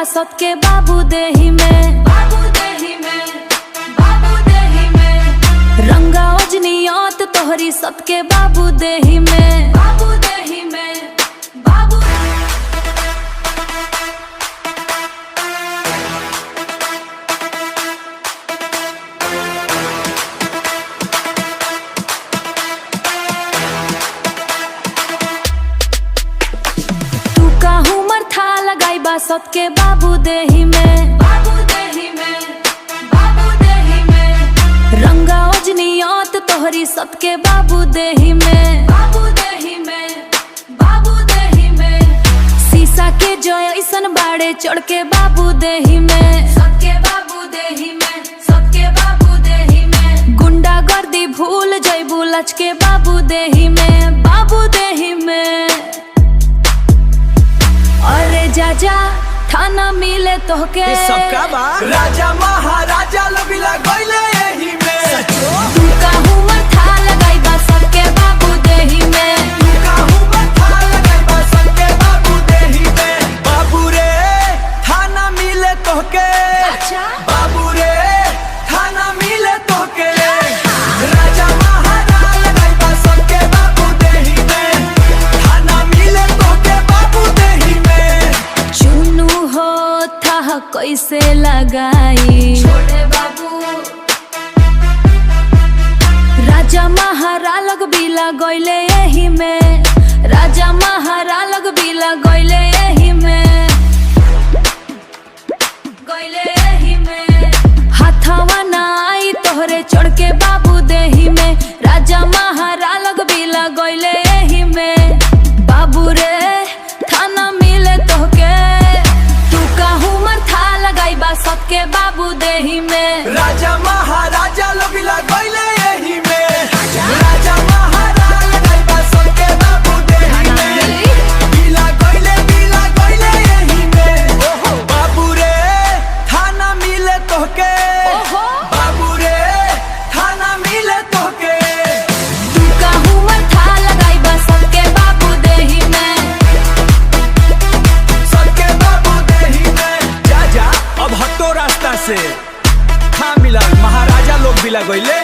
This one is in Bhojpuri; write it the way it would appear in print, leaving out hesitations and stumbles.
सत के बाबू देही में, बाबू देही में, बाबू देही में। रंगा ओजनियत तोहरी सत के बाबू देही में, बाबू देही में, बाबू। तू काहू मरथा लगाई बा सत के बाबू देही में, बाबू देही में, बाबू देही में। रंगा ओजनियत तोहरी सत के बाबू देही में, बाबू देही में, बाबू देही में। शीशा के जो ऐसन बाड़े चढ़ के बाबू देही में, सत के बाबू देही में, सत के बाबू देही में। गुंडा गर्दी भूल जइबू लच के बाबू देही में, बाबू देही में। अरे जा थाना मिले तोहके सबका बा राजा महाराजा लबिला गइले एही में। तू काहू मरथा लगाई बा सत के बाबू देही में, तू काहू मरथा लगाई बा सत के बाबू देही में। बाबू रे थाना मिले तोहके, अच्छा बाबू रे थाना मिले तोहके। राजा महाराजा लगाई बा सत के बाबू देही में, थाना मिले तोहके बाबू देही में। चुनू हो था कैसे लगाई छोड़े बाबू। राजा महारा लग बिला गइले एही में, राजा महारा लग बिला गइले एही में, गइले एही में। हाथवा ना आई तोहरे चढ़ के बाबू देही में, राजा महारा लग बिला गइले एही में। बाबू रे थाना मिले तोहके, तू काहू मरथा लगाई बा सत के बाबू देही में। राजा महाराजा लबिला गइले एही में। राजा महाराजा लगाई बा सत के बाबू देही में। बिला गइले एही में। बाबू रे थाना मिले तोहके, ओहो बाबू रे थाना मिले तोहके। तू काहू मरथा लगाई बा सत के बाबू देही में, सत के बाबू देही में। जा अब हटो रास्ता से। था मिला महाराजा लोग बिला गइले